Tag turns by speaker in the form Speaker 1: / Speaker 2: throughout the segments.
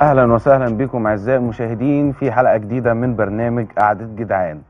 Speaker 1: اهلا وسهلا بكم اعزائي المشاهدين في حلقه جديده من برنامج قعده جدعان.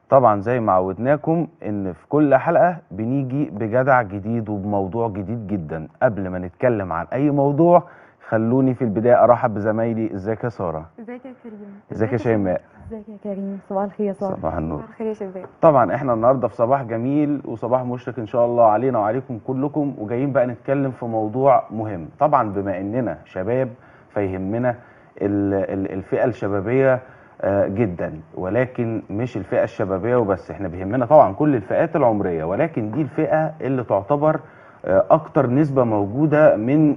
Speaker 1: طبعا زي ما عودناكم ان في كل حلقه بنيجي بجدع جديد وبموضوع جديد جدا. قبل ما نتكلم عن اي موضوع خلوني في البدايه ارحب بزمايلي. ازيك يا ساره؟
Speaker 2: ازيك يا كريم؟
Speaker 1: ازيك يا شيماء؟
Speaker 2: ازيك يا كريم؟ صباح الخير يا ساره.
Speaker 1: صباح النور.
Speaker 2: صباح الخير يا شباب.
Speaker 1: طبعا احنا النهارده في صباح جميل وصباح مشرق ان شاء الله علينا وعليكم كلكم، وجايين بقى نتكلم في موضوع مهم. طبعا بما اننا شباب فيهمنا الفئه الشبابيه جدا، ولكن مش الفئه الشبابيه وبس، احنا بيهمنا طبعا كل الفئات العمريه، ولكن دي الفئه اللي تعتبر اكتر نسبه موجوده من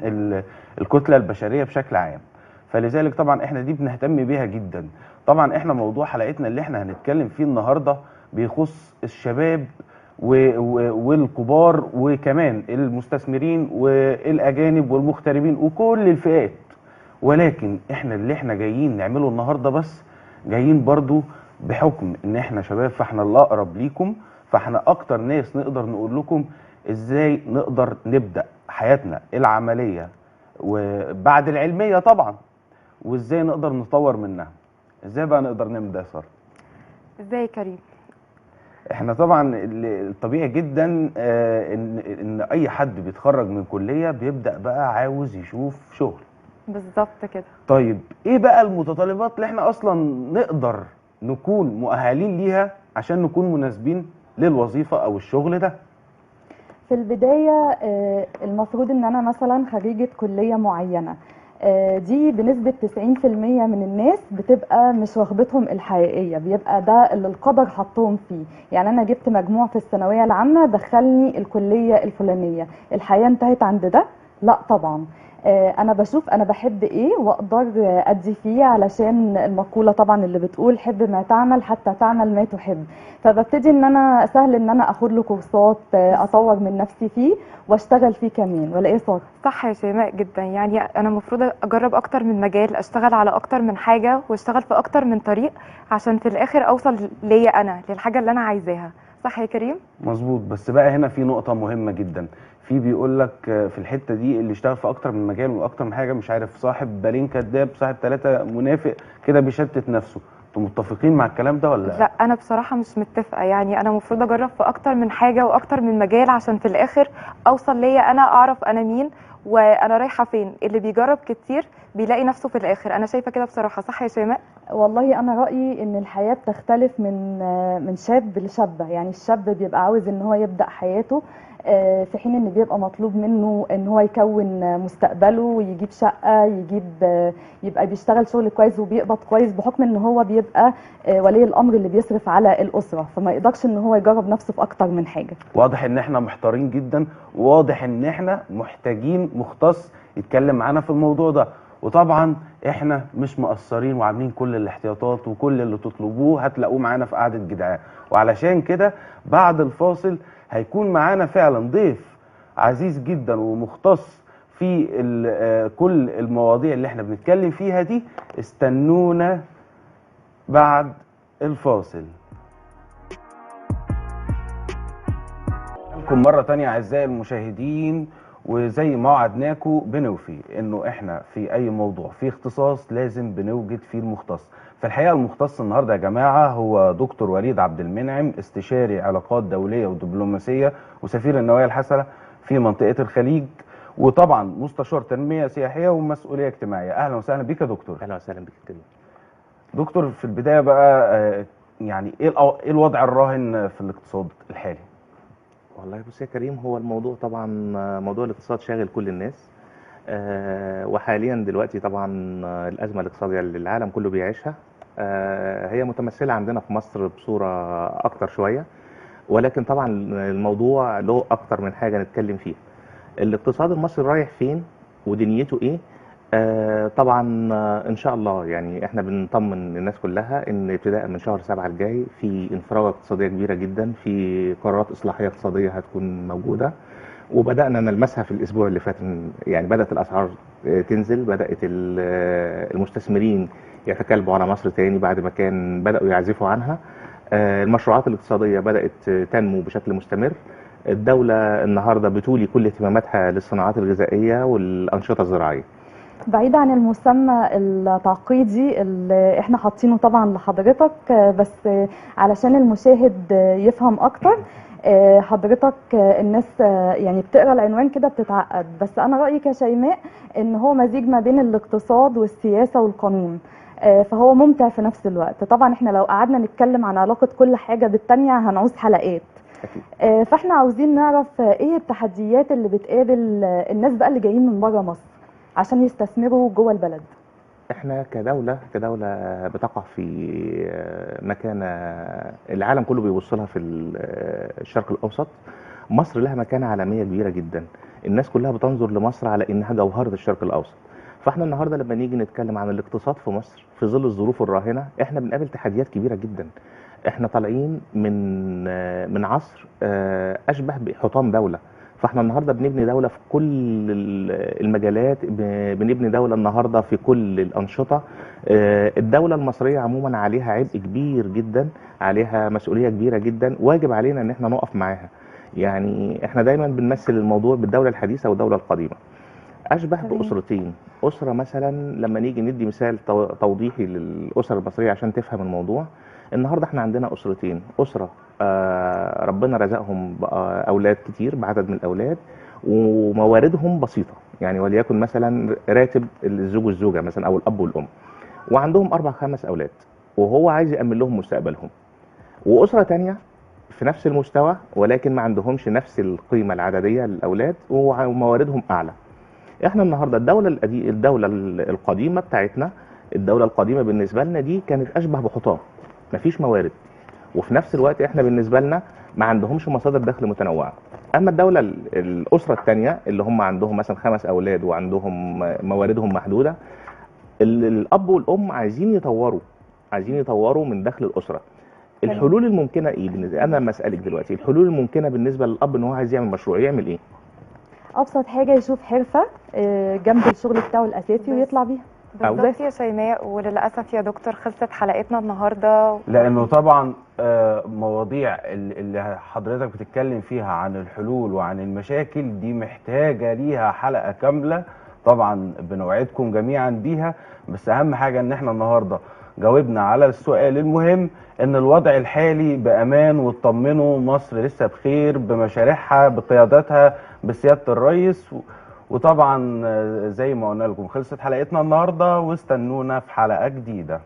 Speaker 1: الكتله البشريه بشكل عام. فلذلك طبعا احنا دي بنهتم بيها جدا. طبعا احنا موضوع حلقتنا اللي احنا هنتكلم فيه النهارده بيخص الشباب والكبار وكمان المستثمرين والاجانب والمغتربين وكل الفئات. ولكن احنا اللي احنا جايين نعمله النهارده بس جايين برضو بحكم ان احنا شباب، فاحنا اللي اقرب ليكم، فاحنا اكتر ناس نقدر نقول لكم ازاي نقدر نبدأ حياتنا العملية وبعد العلمية طبعا، وازاي نقدر نطور منها. ازاي بقى نقدر نعمل ده يا ساره؟
Speaker 2: ازاي يا كريم؟
Speaker 1: احنا طبعا الطبيعي جدا ان اي حد بيتخرج من كليه بيبدا بقى عاوز يشوف شغل.
Speaker 2: بالظبط كده.
Speaker 1: طيب ايه بقى المتطلبات اللي احنا اصلا نقدر نكون مؤهلين ليها عشان نكون مناسبين للوظيفه او الشغل ده؟
Speaker 3: في البداية المفروض ان انا مثلا خريجة كلية معينة، دي بنسبة 90% من الناس بتبقى مش رغبتهم الحقيقية، بيبقى ده اللي القدر حطهم فيه. يعني انا جبت مجموع في الثانوية العامة دخلني الكلية الفلانية، الحياة انتهت عند ده؟ لا طبعا. انا بشوف انا بحب ايه واقدر ادي فيه، علشان المقولة طبعا اللي بتقول حب ما تعمل حتى تعمل ما تحب. فببتدي ان انا سهل ان انا اخد له كورسات اطور من نفسي فيه واشتغل فيه كمان، ولا ايه صار؟
Speaker 2: صح يا شيماء جدا. يعني انا المفروض اجرب اكتر من مجال، اشتغل على اكتر من حاجه واشتغل في اكتر من طريق عشان في الاخر اوصل ليا انا للحاجه اللي انا عايزاها. صح يا كريم؟
Speaker 1: مظبوط. بس بقى هنا في نقطة مهمة جدا، في بيقول لك في الحتة دي اللي اشتغل في أكتر من مجال وأكتر من حاجة، مش عارف، صاحب بالين كذاب، صاحب 3 منافق، كده بيشتت نفسه. انتوا متفقين مع الكلام ده ولا؟
Speaker 2: لا انا بصراحه مش متفقه. يعني انا المفروض اجرب في اكتر من حاجه واكتر من مجال عشان في الاخر اوصل ليا انا، اعرف انا مين وانا رايحه فين. اللي بيجرب كتير بيلاقي نفسه في الاخر. انا شايفه كده بصراحه. صح يا شيماء؟
Speaker 3: والله انا رايي ان الحياه بتختلف من شاب لشابه. يعني الشاب بيبقى عاوز ان هو يبدا حياته، في حين ان بيبقى مطلوب منه ان هو يكون مستقبله ويجيب شقه، يجيب يبقى بيشتغل شغل كويس وبيقبض كويس، بحكم ان هو بيبقى ولي الامر اللي بيصرف على الاسره، فما يقدرش ان هو يجرب نفسه في اكتر من حاجه.
Speaker 1: واضح ان احنا محتارين جدا، وواضح ان احنا محتاجين مختص يتكلم معانا في الموضوع ده. وطبعا احنا مش مقصرين وعاملين كل الاحتياطات، وكل اللي تطلبوه هتلاقوه معانا في قعدة جدعان. وعلشان كده بعد الفاصل هيكون معانا فعلا ضيف عزيز جدا ومختص في كل المواضيع اللي احنا بنتكلم فيها دي. استنونا بعد الفاصل. لكم مرة تانية أعزائي المشاهدين، وزي ما وعدناكم بنوفي إنه إحنا في أي موضوع في اختصاص لازم بنوجد فيه المختص. فالحقيقة المختص النهاردة يا جماعة هو دكتور وليد عبد المنعم، استشاري علاقات دولية ودبلوماسية وسفير النوايا الحسنة في منطقة الخليج، وطبعا مستشار تنمية سياحية ومسؤولية اجتماعية. أهلا وسهلا بك يا دكتور.
Speaker 4: اهلا وسهلا بك كريم.
Speaker 1: دكتور، في البداية بقى يعني إيه الوضع الراهن في الاقتصاد الحالي؟
Speaker 4: والله بص يا كريم، هو الموضوع طبعا موضوع الاقتصاد شاغل كل الناس. وحاليا دلوقتي طبعا الازمه الاقتصاديه اللي العالم كله بيعيشها هي متمثله عندنا في مصر بصوره اكتر شويه، ولكن طبعا الموضوع له اكتر من حاجه نتكلم فيها. الاقتصاد المصري رايح فين ودنيته ايه؟ طبعا ان شاء الله يعني احنا بنطمن الناس كلها ان ابتداء من شهر 7 الجاي في انفراجه اقتصاديه كبيره جدا، في قرارات اصلاحيه اقتصاديه هتكون موجوده، وبدانا نلمسها في الاسبوع اللي فات. يعني بدات الاسعار تنزل، بدات المستثمرين يتكلموا على مصر تاني بعد ما كان بداوا يعزفوا عنها. المشروعات الاقتصاديه بدات تنمو بشكل مستمر. الدوله النهارده بتولي كل اهتماماتها للصناعات الغذائيه والانشطه الزراعيه.
Speaker 3: بعيد عن المسمى التعقيدي اللي احنا حاطينه طبعا لحضرتك، بس علشان المشاهد يفهم اكتر، حضرتك الناس يعني بتقرا العنوان كده بتتعقد، بس انا رايي كشيماء ان هو مزيج ما بين الاقتصاد والسياسه والقانون، فهو ممتع في نفس الوقت. طبعا احنا لو قعدنا نتكلم عن علاقه كل حاجه بالتانيه هنعوز حلقات. فاحنا عاوزين نعرف ايه التحديات اللي بتقابل الناس بقى اللي جايين من بره مصر عشان يستثمروا جوه البلد.
Speaker 4: احنا كدولة بتقع في مكانة العالم كله بيبص لها في الشرق الأوسط. مصر لها مكانة عالمية كبيرة جدا، الناس كلها بتنظر لمصر على إنها جوهرة الشرق الأوسط. فاحنا النهاردة لما نيجي نتكلم عن الاقتصاد في مصر في ظل الظروف الراهنة، احنا بنقابل تحديات كبيرة جدا. احنا طالعين من عصر أشبه بحطام دولة. فاحنا النهارده بنبني دوله في كل المجالات، بنبني دوله النهارده في كل الانشطه. الدوله المصريه عموما عليها عبء كبير جدا، عليها مسؤوليه كبيره جدا، واجب علينا ان احنا نقف معاها. يعني احنا دايما بنمثل الموضوع بالدوله الحديثه والدوله القديمه، اشبه باسرتين. اسره مثلا لما نيجي ندي مثال توضيحي للاسر المصريه عشان تفهم الموضوع. النهارده احنا عندنا اسرتين، اسره ربنا رزقهم باولاد كتير بعدد من الاولاد ومواردهم بسيطه، يعني وليكن مثلا راتب الزوج والزوجه مثلا او الاب والام، وعندهم 4 5 اولاد وهو عايز يامن لهم مستقبلهم. واسره تانية في نفس المستوى ولكن ما عندهمش نفس القيمه العدديه للاولاد ومواردهم اعلى. احنا النهارده الدوله القديمه بتاعتنا، الدوله القديمه بالنسبه لنا دي كانت اشبه بحطام، مفيش موارد، وفي نفس الوقت احنا بالنسبه لنا ما عندهمش مصادر دخل متنوعه. اما الدوله الاسره الثانيه اللي هم عندهم مثلا 5 اولاد وعندهم مواردهم محدوده، الاب والام عايزين يطوروا من دخل الاسره. الحلول الممكنه ايه بالنسبه انا لما اسالك دلوقتي؟ الحلول الممكنه بالنسبه للاب ان هو عايز يعمل مشروع يعمل ايه؟
Speaker 3: ابسط حاجه يشوف حرفه جنب الشغل بتاعه الاساسي ويطلع بيها.
Speaker 2: بالظبط يا شيماء. وللاسف يا دكتور خلصت حلقتنا النهارده،
Speaker 1: لانه طبعا مواضيع اللي حضرتك بتتكلم فيها عن الحلول وعن المشاكل دي محتاجه ليها حلقه كامله، طبعا بنوعدكم جميعا بيها. بس اهم حاجه ان احنا النهارده جاوبنا على السؤال المهم، ان الوضع الحالي بامان واطمنوا، مصر لسه بخير بمشاريعها بقياداتها بسياده الرئيس. وطبعا زي ما قلنا لكم خلصت حلقتنا النهارده، واستنونا في حلقه جديده.